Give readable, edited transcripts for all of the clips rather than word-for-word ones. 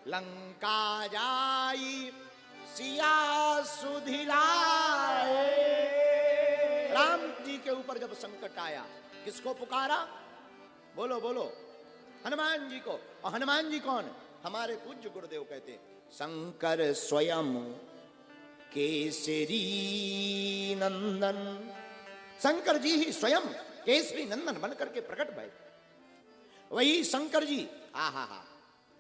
लंका जाई सिया सुधिलाए। राम जी के ऊपर जब संकट आया, किसको पुकारा? बोलो बोलो, हनुमान जी को। और हनुमान जी कौन? हमारे पूज्य गुरुदेव कहते हैं शंकर स्वयं केसरी नंदन। शंकर जी ही स्वयं केसरी नंदन बनकर के प्रकट भय। वही शंकर जी, आहा हा,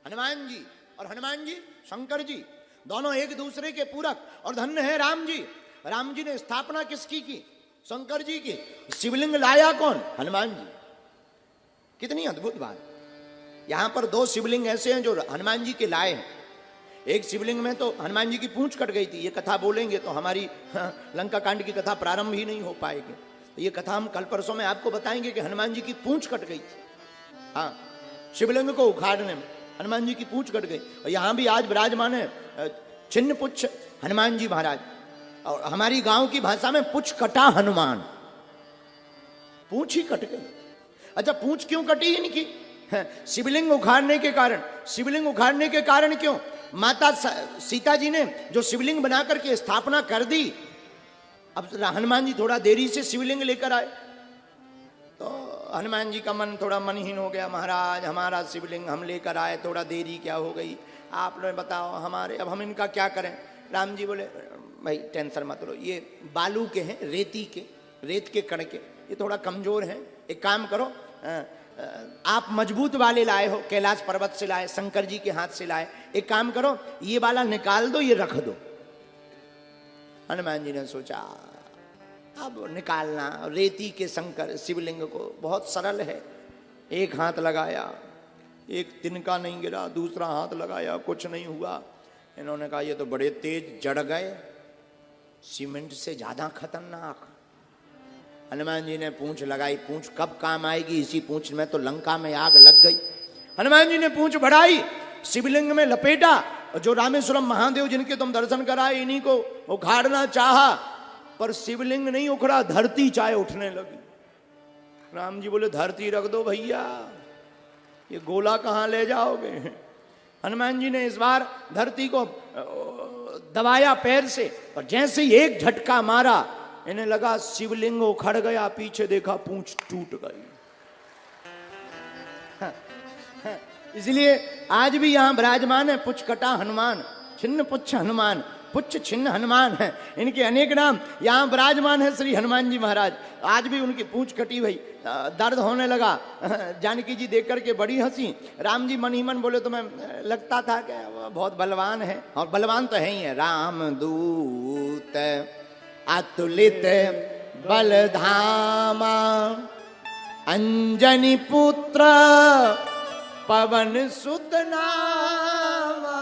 हनुमान जी और हनुमान जी शंकर जी दोनों एक दूसरे के पूरक। और धन्य है राम जी। राम जी ने स्थापना किसकी की? शंकर जी की। शिवलिंग लाया कौन? हनुमान जी। कितनी अद्भुत बात। यहां पर दो शिवलिंग ऐसे हैं जो हनुमान जी के लाए हैं। एक शिवलिंग में तो हनुमान जी की पूंछ कट गई थी। ये कथा बोलेंगे तो हमारी लंका कांड की कथा प्रारंभ ही नहीं हो पाएगी। तो ये कथा हम कल परसों में आपको बताएंगे कि हनुमान जी की पूंछ कट गई थी। हाँ, शिवलिंग को उखाड़ने में हनुमान जी की पूंछ कट गई। और यहां भी आज विराजमान है छिन्न पुच्छ हनुमान जी महाराज। और हमारी गांव की भाषा में पुच्छ कटा हनुमान, पूंछ ही कट गई। अच्छा, पूंछ क्यों कटी इनकी? शिवलिंग उखाड़ने के कारण। शिवलिंग उखाड़ने के कारण क्यों? माता सीता जी ने जो शिवलिंग बना करके स्थापना कर दी, अब हनुमान जी थोड़ा देरी से शिवलिंग लेकर आए तो हनुमान जी का मन थोड़ा मनहीन हो गया। महाराज, हमारा शिवलिंग हम लेकर आए, थोड़ा देरी क्या हो गई, आप लोग बताओ हमारे, अब हम इनका क्या करें? राम जी बोले भाई टेंशन मत लो, ये बालू के हैं, रेत के कण के, ये थोड़ा कमजोर हैं। एक काम करो, आप मजबूत वाले लाए हो, कैलाश पर्वत से लाए, शंकर जी के हाथ से लाए, एक काम करो ये वाला निकाल दो, ये रख दो। हनुमान जी ने सोचा अब निकालना रेती के शंकर शिवलिंग को बहुत सरल है। एक हाथ लगाया, एक तिनका नहीं गिरा, दूसरा हाथ लगाया, कुछ नहीं हुआ। इन्होंने कहा ये तो बड़े तेज जड़ गए, सीमेंट से ज्यादा खतरनाक। हनुमान जी ने पूंछ लगाई, पूंछ कब काम आएगी, इसी पूंछ में तो लंका में आग लग गई। हनुमान जी ने पूंछ बढ़ाई, शिवलिंग में लपेटा, जो रामेश्वरम महादेव जिनके तुम दर्शन कराए इन्हीं को उखाड़ना चाहा, पर शिवलिंग नहीं उखड़ा, धरती चाहे उठने लगी। राम जी बोले धरती रख दो भैया, ये गोला कहां ले जाओगे? हनुमान जी ने इस बार धरती को दबाया पैर से, और जैसे ही एक झटका मारा, इन्हें लगा शिवलिंग उखड़ गया, पीछे देखा पूंछ टूट गई। इसलिए आज भी यहां विराजमान है पुच्छ कटा हनुमान, छिन्न पुच्छ हनुमान, पुच्छ छिन्न हनुमान है, इनके अनेक नाम। यहां विराजमान है श्री हनुमान जी महाराज। आज भी उनकी पूंछ कटी भाई, दर्द होने लगा। जानकी जी देख करके बड़ी हंसी। राम जी मन ही मन बोले तुम्हें लगता था कि बहुत बलवान है, और बलवान तो है ही है। राम दूत अतुलित बलधामा, अंजनी पुत्र पवन सुत नामा,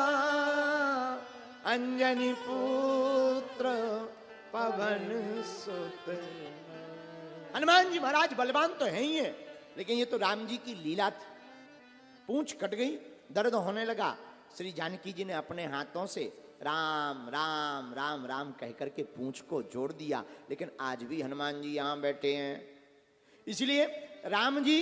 अंजनी पुत्र पवन सुत। हनुमान जी महाराज बलवान तो है ही है, लेकिन ये तो राम जी की लीला थी। पूंछ कट गई, दर्द होने लगा। श्री जानकी जी ने अपने हाथों से राम राम राम राम कह करके पूंछ को जोड़ दिया। लेकिन आज भी हनुमान जी यहां बैठे हैं। इसलिए राम जी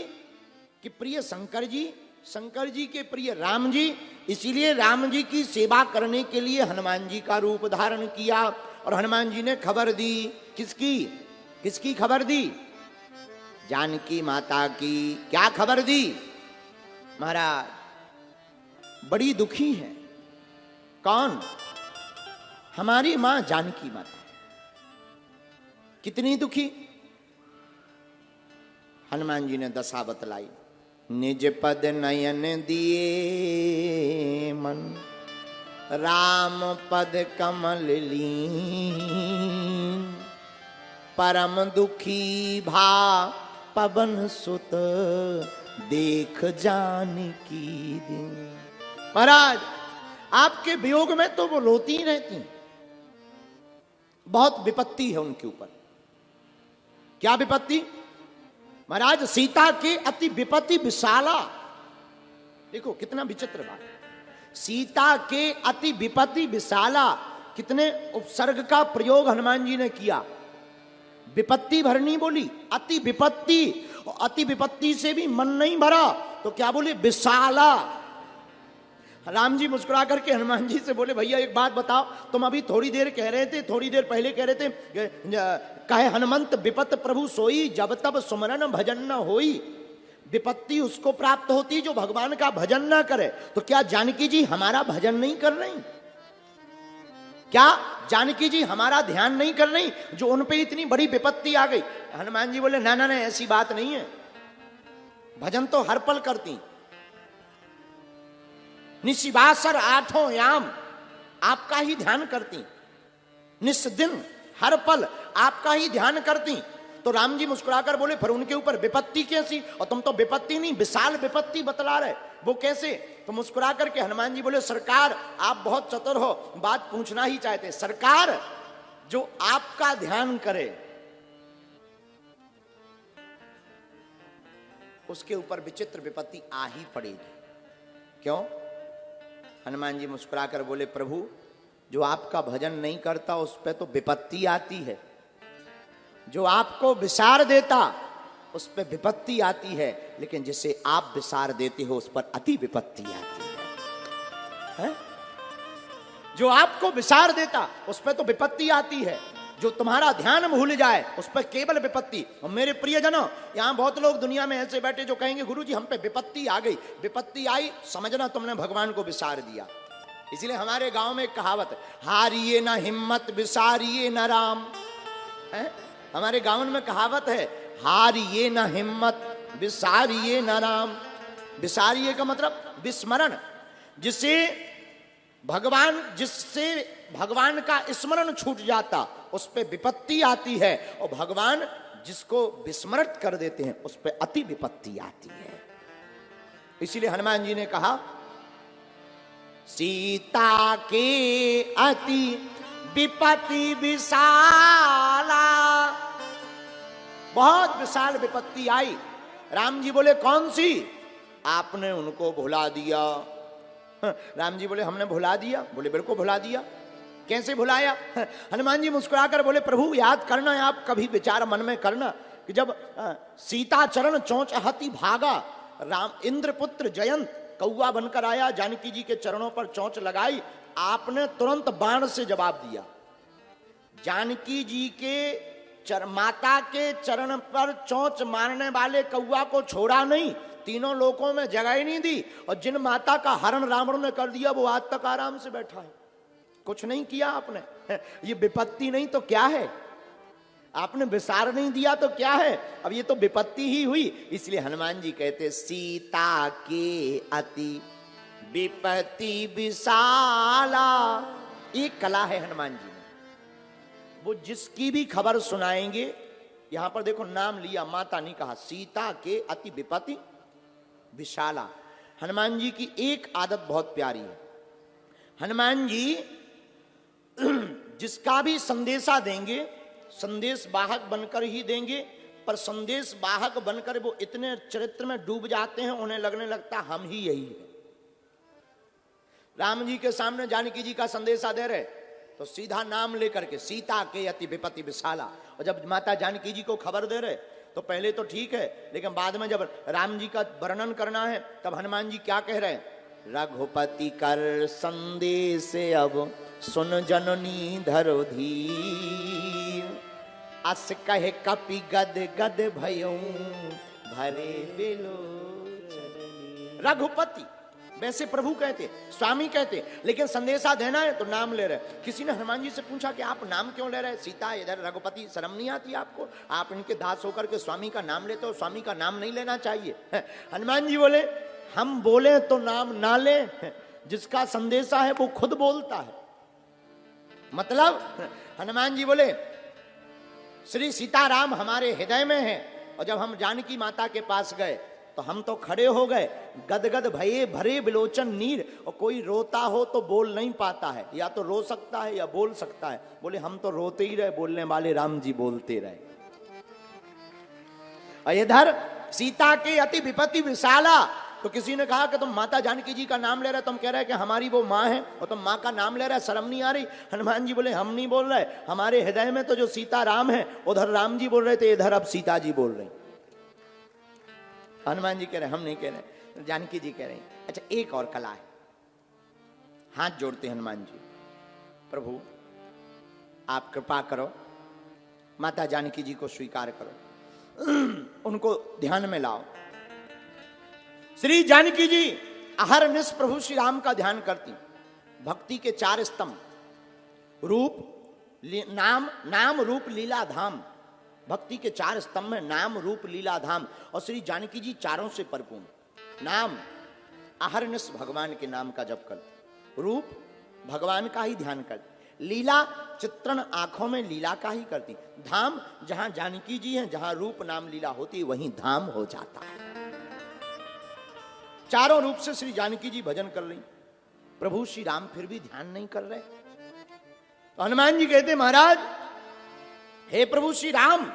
के प्रिय शंकर जी, शंकर जी के प्रिय राम जी, इसीलिए राम जी की सेवा करने के लिए हनुमान जी का रूप धारण किया। और हनुमान जी ने खबर दी, किसकी? किसकी खबर दी? जानकी माता की। क्या खबर दी? महाराज बड़ी दुखी है। कौन? हमारी मां जानकी माता। कितनी दुखी? हनुमान जी ने दशा बतलाई। निज पद नयन दिए मन, राम पद कमल लीन, परम दुखी भा पवन सुत, देख जानकी दिन। महाराज आपके वियोग में तो वो रोती ही रहती, बहुत विपत्ति है उनके ऊपर। क्या विपत्ति? महाराज सीता के अति विपत्ति विशाला। देखो कितना विचित्र बात। सीता के अति विपत्ति विशाला, कितने उपसर्ग का प्रयोग हनुमान जी ने किया। विपत्ति भरनी बोली, अति विपत्ति। अति विपत्ति से भी मन नहीं भरा तो क्या बोले? विशाला। राम जी मुस्कुरा करके हनुमान जी से बोले, भैया एक बात बताओ, तुम अभी थोड़ी देर कह रहे थे, थोड़ी देर पहले कह रहे थे, कहे हनुमंत विपत प्रभु सोई, जब तब सुमरन भजन न होई। विपत्ति उसको प्राप्त होती जो भगवान का भजन ना करे। तो क्या जानकी जी हमारा भजन नहीं कर रही? क्या जानकी जी हमारा ध्यान नहीं कर रही जो उन पे इतनी बड़ी विपत्ति आ गई? हनुमान जी बोले, ना ना ना, ऐसी बात नहीं है, भजन तो हर पल करती, निशिवासर आठों याम आपका ही ध्यान करती, निस्दिन हर पल आपका ही ध्यान करती। तो राम जी मुस्कुराकर बोले, फिर उनके ऊपर विपत्ति कैसी? और तुम तो विपत्ति नहीं विशाल विपत्ति बतला रहे, वो कैसे? तो मुस्कुरा करके हनुमान जी बोले, सरकार आप बहुत चतुर हो, बात पूछना ही चाहते। सरकार, जो आपका ध्यान करे उसके ऊपर विचित्र विपत्ति आ ही पड़ेगी। क्यों? हनुमान जी मुस्कुराकर बोले, प्रभु जो आपका भजन नहीं करता उस पर तो विपत्ति आती है, जो आपको विसार देता उस पर विपत्ति आती है, लेकिन जिसे आप विसार देते हो उस पर अति विपत्ति आती है? जो आपको विसार देता उस पर तो विपत्ति आती है, जो तुम्हारा ध्यान भूल जाए उस पर केवल विपत्ति। और मेरे प्रियजनों, यहां बहुत लोग दुनिया में ऐसे बैठे जो कहेंगे, गुरु जी हम पे विपत्ति आ गई। विपत्ति आई, समझना तुमने भगवान को विसार दिया। इसलिए हमारे गांव में एक कहावत है, हारिए न हिम्मत विसारिए न राम। है? हमारे गांव में कहावत है, हारिए न हिम्मत विसारिए न राम। विसारिए का मतलब विस्मरण, जिससे भगवान का स्मरण छूट जाता उस पे विपत्ति आती है, और भगवान जिसको विस्मृत कर देते हैं उस पे अति विपत्ति आती है। इसीलिए हनुमान जी ने कहा, सीता के अति विपत्ति विशाला। बहुत विशाल विपत्ति आई। राम जी बोले, कौन सी? आपने उनको भुला दिया। राम जी बोले, हमने भुला दिया? बोले, बिल्कुल भुला दिया। कैसे भुलाया? हनुमान जी मुस्कुराकर बोले, प्रभु याद करना, आप कभी विचार मन में करना कि जब सीता चरण चोंच हति भागा, राम इंद्रपुत्र जयंत कौआ बनकर आया, जानकी जी के चरणों पर चोंच लगाई, आपने तुरंत बाण से जवाब दिया। जानकी जी के माता के चरण पर चोंच मारने वाले कौआ को छोड़ा नहीं, तीनों लोकों में जगह ही नहीं दी। और जिन माता का हरण रावण ने कर दिया वो आज तक आराम से बैठा है, कुछ नहीं किया आपने। ये विपत्ति नहीं तो क्या है? आपने विसार नहीं दिया तो क्या है? अब ये तो विपत्ति ही हुई। इसलिए हनुमान जी कहते, सीता के अति विपत्ति विशाला। एक कला है हनुमान जी में, वो जिसकी भी खबर सुनाएंगे, यहां पर देखो नाम लिया, माता नहीं कहा, सीता के अति विपत्ति विशाला। हनुमान जी की एक आदत बहुत प्यारी है। हनुमान जी जिसका भी संदेशा देंगे, संदेश वाहक बनकर ही देंगे, पर संदेश वाहक बनकर वो इतने चरित्र में डूब जाते हैं, उन्हें लगने लगता हम ही यही है। राम जी के सामने जानकी जी का संदेशा दे रहे तो सीधा नाम लेकर के, सीता के अति विपत्ति विशाला। और जब माता जानकी जी को खबर दे रहे तो पहले तो ठीक है, लेकिन बाद में जब राम जी का वर्णन करना है तब हनुमान जी क्या कह रहे हैं, रघुपति कर संदेश अब सुन जननी धरो धीर, अस कहे कपि गद गद भयऊ भरे बिलोचन। रघुपति वैसे प्रभु कहते, स्वामी कहते, लेकिन संदेशा देना है तो नाम ले रहे। किसी ने हनुमान जी से पूछा कि आप नाम क्यों ले रहे? सीता इधर, रघुपति, शर्म नहीं आती आपको? आप इनके दास होकर के स्वामी का नाम लेते हो, स्वामी का नाम नहीं लेना चाहिए। हनुमान जी बोले, हम बोले तो नाम ना ले, जिसका संदेशा है वो खुद बोलता है। मतलब हनुमान जी बोले, श्री सीताराम हमारे हृदय में है, और जब हम जानकी माता के पास गए तो हम तो खड़े हो गए, गदगद भये भरे बिलोचन नीर। और कोई रोता हो तो बोल नहीं पाता है, या तो रो सकता है या बोल सकता है। बोले हम तो रोते ही रहे, बोलने वाले राम जी बोलते रहे। और इधर सीता के अति विपत्ति विशाला। तो किसी ने कहा कि तुम माता जानकी जी का नाम ले रहे, तुम कह रहे कि हमारी वो माँ है और तुम माँ का नाम ले रहे, शर्म नहीं आ रही? हनुमान जी बोले, हम नहीं बोल रहे, हमारे हृदय में तो जो सीता राम है, उधर राम जी बोल रहे थे, इधर अब सीता जी बोल रही। हनुमान जी कह रहे, हम नहीं कह रहे, जानकी जी कह रहे। अच्छा, एक और कला है, हाथ जोड़ते हनुमान जी, प्रभु आप कृपा करो, माता जानकी जी को स्वीकार करो, उनको ध्यान में लाओ। श्री जानकी जी अहरनिश प्रभु श्री राम का ध्यान करती। भक्ति के 4 स्तंभ, रूप नाम रूप लीला धाम। भक्ति के 4 स्तंभ में नाम रूप लीला धाम, और श्री जानकी जी चारों से परिपूर्ण। नाम अहरनिश भगवान के नाम का जप कर, रूप भगवान का ही ध्यान कर, लीला चित्रण आंखों में लीला का ही करती, धाम जहां जानकी जी हैं, जहां रूप नाम लीला होती है वहीं धाम हो जाता है। चारों रूप से श्री जानकी जी भजन कर रही, प्रभु श्री राम फिर भी ध्यान नहीं कर रहे। तो हनुमान जी कहते महाराज हे प्रभु श्री राम,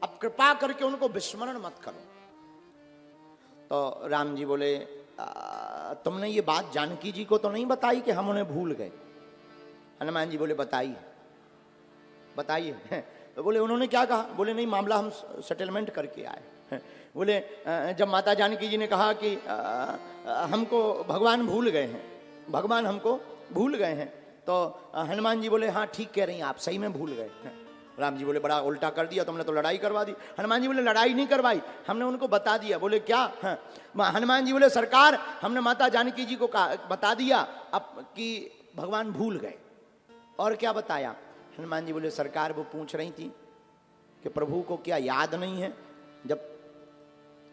अब कृपा करके उनको विस्मरण मत करो। तो राम जी बोले तुमने ये बात जानकी जी को तो नहीं बताई कि हम उन्हें भूल गए? हनुमान जी बोले बताइए बताइए। तो बोले उन्होंने क्या कहा? बोले नहीं, मामला हम सेटलमेंट करके आए। बोले जब माता जानकी जी ने कहा कि हमको भगवान भूल गए हैं, भगवान हमको भूल गए हैं, तो हनुमान जी बोले हाँ ठीक कह रही हैं आप, सही में भूल गए। राम जी बोले बड़ा उल्टा कर दिया तुमने, तो लड़ाई करवा दी। हनुमान जी बोले लड़ाई नहीं करवाई, हमने उनको बता दिया। बोले क्या? हनुमान जी बोले सरकार हमने माता जानकी जी को बता दिया अब कि भगवान भूल गए। और क्या बताया? हनुमान जी बोले सरकार वो पूछ रही थी कि प्रभु को क्या याद नहीं है, जब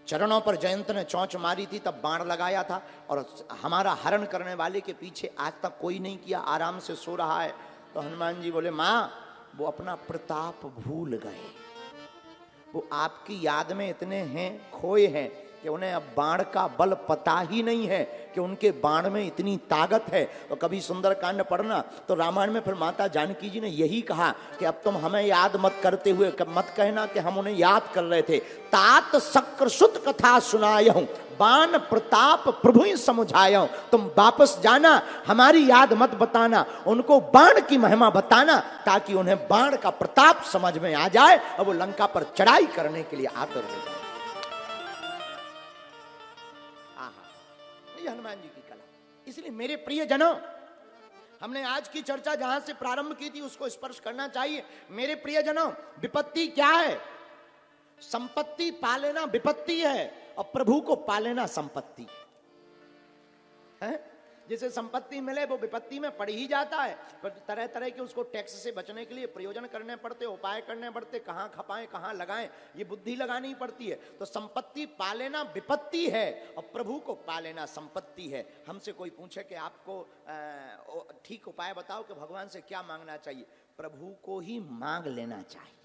चरणों पर जयंत ने चोंच मारी थी तब बाण लगाया था, और हमारा हरण करने वाले के पीछे आज तक कोई नहीं किया, आराम से सो रहा है। तो हनुमान जी बोले माँ वो अपना प्रताप भूल गए, वो आपकी याद में इतने हैं, खोए हैं कि उन्हें अब बाण का बल पता ही नहीं है कि उनके बाण में इतनी ताकत है। तो कभी सुंदरकांड पढ़ना तो रामायण में फिर माता जानकी जी ने यही कहा कि अब तुम हमें याद मत करते हुए मत कहना कि हम उन्हें याद कर रहे थे। तात शक्र सुत कथा सुनायहूं, बाण प्रताप प्रभु ही समझाया। तुम वापस जाना, हमारी याद मत बताना, उनको बाण की महिमा बताना, ताकि उन्हें बाण का प्रताप समझ में आ जाए और वो लंका पर चढ़ाई करने के लिए आतुर हो जाए। हनुमान जी की कला। इसलिए मेरे प्रिय जनों, हमने आज की चर्चा जहां से प्रारंभ की थी उसको स्पर्श करना चाहिए। मेरे प्रिय जनों, विपत्ति क्या है? संपत्ति पा लेना विपत्ति है, और प्रभु को पा लेना संपत्ति है। जिसे संपत्ति मिले वो विपत्ति में पड़ ही जाता है, पर तरह तरह के उसको टैक्स से बचने के लिए प्रयोजन करने पड़ते, उपाय करने पड़ते, कहां खपाएं कहां लगाएं, ये बुद्धि लगानी पड़ती है। तो संपत्ति पा लेना विपत्ति है और प्रभु को पा लेना संपत्ति है। हमसे कोई पूछे कि आपको ठीक उपाय बताओ कि भगवान से क्या मांगना चाहिए, प्रभु को ही मांग लेना चाहिए।